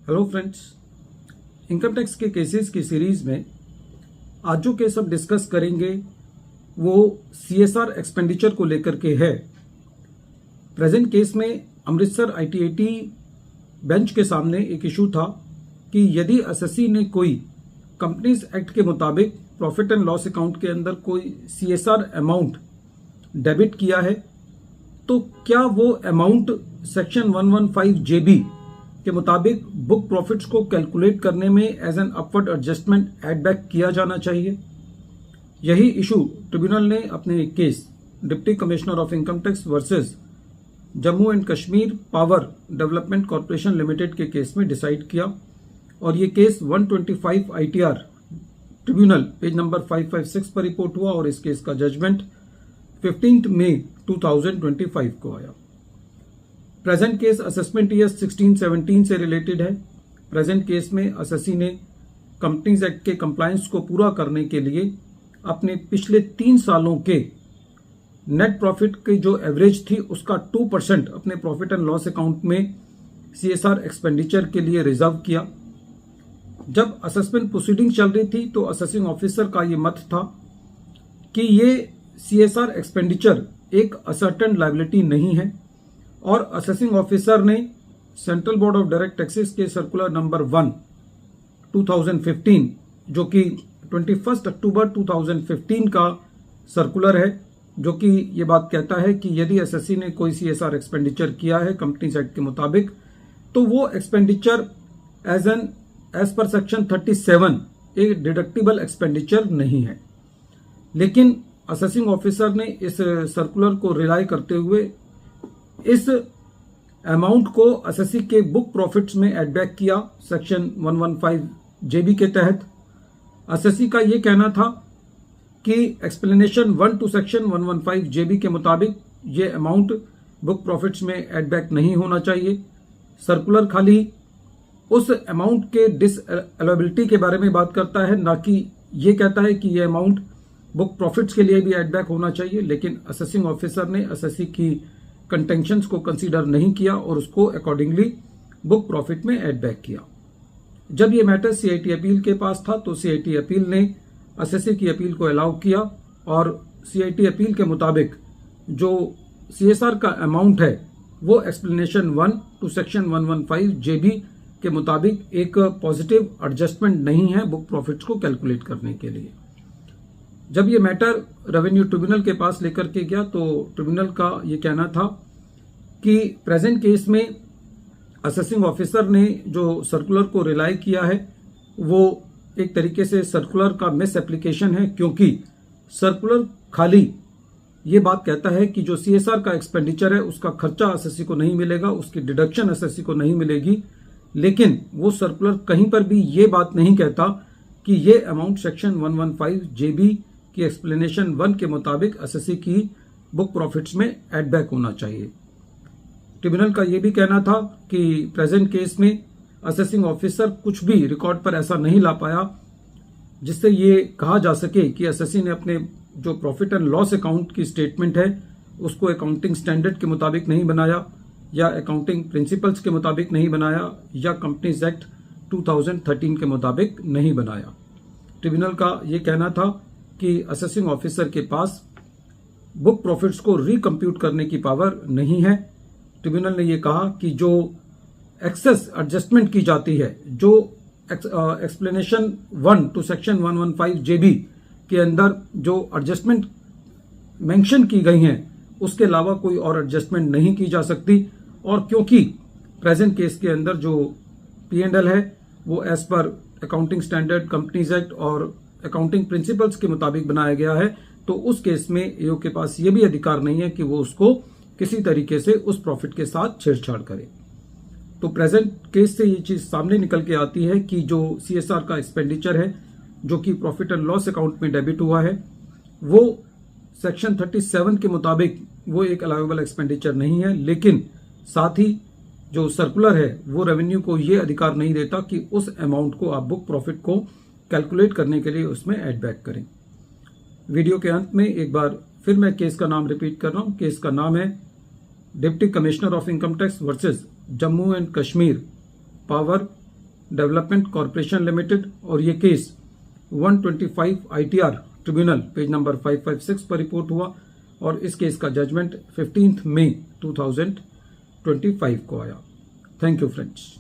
Hello friends, income tax के cases की series में आज जो केस हम डिस्कस करेंगे वो सीएसआर एक्सपेंडिचर को लेकर के है। प्रेजेंट केस में अमृतसर आईटीएटी बेंच के सामने एक इशू था कि यदि एसएससी ने कोई कंपनीज एक्ट के मुताबिक प्रॉफिट एंड लॉस अकाउंट के अंदर कोई सीएसआर अमाउंट डेबिट किया है तो क्या वो अमाउंट सेक्शन 115 जेबी के मुताबिक बुक प्रॉफिट्स को कैलकुलेट करने में as an upward adjustment add back किया जाना चाहिए। यही इशू ट्रिब्यूनल ने अपने case deputy commissioner of income tax versus Jammu and Kashmir power development corporation limited के केस में डिसाइड किया और ये केस 125 आईटीआर ट्रिब्यूनल पेज नंबर 556 पर रिपोर्ट हुआ और इस केस का जजमेंट 15 मई 2025 को आया। प्रेजेंट केस असेसमेंट ईयर 16-17 से रिलेटेड है। प्रेजेंट केस में एसएससी ने कंपनीज एक्ट के कंप्लायंस को पूरा करने के लिए अपने पिछले 3 सालों के नेट प्रॉफिट की जो एवरेज थी उसका 2% अपने प्रॉफिट एंड लॉस अकाउंट में सीएसआर एक्सपेंडिचर के लिए रिजर्व किया। जब असेसमेंट प्रोसीडिंग चल रही थी तो असेसिंग ऑफिसर का ये मत था कि ये सीएसआर एक्सपेंडिचर एक असर्टेन लायबिलिटी नहीं है और असेसिंग ऑफिसर ने central board of direct taxes के सर्कुलर नंबर 1 2015 जो कि 21 अक्टूबर 2015 का सर्कुलर है, जो कि ये बात कहता है कि यदि एसएससी ने कोई सीएसआर एक्सपेंडिचर किया है कंपनीज एक्ट के मुताबिक तो वो एक्सपेंडिचर एज पर सेक्शन 37 एक डिडक्टिबल एक्सपेंडिचर नहीं है। लेकिन असेसिंग ऑफिसर ने इस सर्कुलर को रिलाय करते हुए इस अमाउंट को एसएससी के बुक प्रॉफिट्स में एड बैक किया सेक्शन 115 जेबी के तहत। एसएससी का यह कहना था कि एक्सप्लेनेशन 1 टू सेक्शन 115 जेबी के मुताबिक ये अमाउंट बुक प्रॉफिट्स में एड बैक नहीं होना चाहिए। सर्कुलर खाली उस अमाउंट के डिसअलेबिलिटी के बारे में बात करता है, ना कि ये कहता है कि ये अमाउंट बुक प्रॉफिट्स के लिए भी एड बैक होना चाहिए। लेकिन असेसिंग ऑफिसर ने एसएससी की कंटेंशंस को कंसीडर नहीं किया और उसको अकॉर्डिंगली बुक प्रॉफिट में एड बैक किया। जब ये मैटर सीआईटी अपील के पास था तो सीआईटी अपील ने एसएससी की अपील को अलाउ किया और सीआईटी अपील के मुताबिक जो सीएसआर का अमाउंट है वो एक्सप्लेनेशन 1 टू सेक्शन 115 जेबी के मुताबिक एक पॉजिटिव एडजस्टमेंट नहीं है बुक प्रॉफिट्स को कैलकुलेट करने के लिए। जब ये मैटर रेवेन्यू ट्रिब्यूनल के पास लेकर के गया तो ट्रिब्यूनल का ये कहना था कि प्रेजेंट केस में असेसिंग ऑफिसर ने जो सर्कुलर को रिलाय किया है वो एक तरीके से सर्कुलर का मिस एप्लीकेशन है, क्योंकि सर्कुलर खाली ये बात कहता है कि जो सीएसआर का एक्सपेंडिचर है उसका खर्चा एसएससी को नहीं मिलेगा, उसकी डिडक्शन एसएससी को नहीं मिलेगी। लेकिन वो सर्कुलर कहीं पर भी ये बात नहीं कहता कि ये अमाउंट सेक्शन 115 जेबी की एक्सप्लेनेशन 1 के मुताबिक एसएससी की बुक प्रॉफिट्स में एड बैक होना चाहिए। ट्रिब्यूनल का यह भी कहना था कि प्रेजेंट केस में असेसिंग ऑफिसर कुछ भी रिकॉर्ड पर ऐसा नहीं ला पाया जिससे ये कहा जा सके कि एसएससी ने अपने जो प्रॉफिट एंड लॉस अकाउंट की स्टेटमेंट है उसको अकाउंटिंग स्टैंडर्ड के मुताबिक नहीं बनाया या अकाउंटिंग प्रिंसिपल्स के मुताबिक नहीं बनाया या कंपनीज एक्ट 2013 के मुताबिक नहीं बनाया। ट्रिब्यूनल का ये कहना था कि असेसिंग ऑफिसर के पास बुक प्रॉफिट्स को रिकम्प्यूट करने की पावर नहीं है। ट्रिब्यूनल ने यह कहा कि जो एक्सेस एडजस्टमेंट की जाती है, जो एक्सप्लेनेशन 1 टू सेक्शन 115 जेबी के अंदर जो एडजस्टमेंट मेंशन की गई हैं उसके अलावा कोई और एडजस्टमेंट नहीं की जा सकती। और क्योंकि प्रेजेंट केस के अंदर जो P&L है वो as per accounting standard, companies act और अकाउंटिंग प्रिंसिपल्स के मुताबिक बनाया गया है, तो उस केस में एओ के पास यह भी अधिकार नहीं है कि वो उसको किसी तरीके से उस प्रॉफिट के साथ छेड़छाड़ करे। तो प्रेजेंट केस से ये चीज सामने निकल के आती है कि जो सीएसआर का एक्सपेंडिचर है जो कि प्रॉफिट एंड लॉस अकाउंट में डेबिट हुआ है वो सेक्शन 37 के मुताबिक वो एक अलाउएबल एक्सपेंडिचर नहीं है। लेकिन साथ ही जो सर्कुलर है वो रेवेन्यू को ये अधिकार नहीं देता कि उस अमाउंट को आप बुक प्रॉफिट को कैलकुलेट करने के लिए उसमें एड बैक करें। वीडियो के अंत में एक बार फिर मैं केस का नाम रिपीट कर रहा हूं। केस का नाम है deputy commissioner of income tax versus Jammu and Kashmir power development corporation limited और ये केस 125 ITR ट्रिब्यूनल पेज नंबर 556 पर रिपोर्ट हुआ और इस केस का जजमेंट 15 मई 2025 को आया। Thank you friends.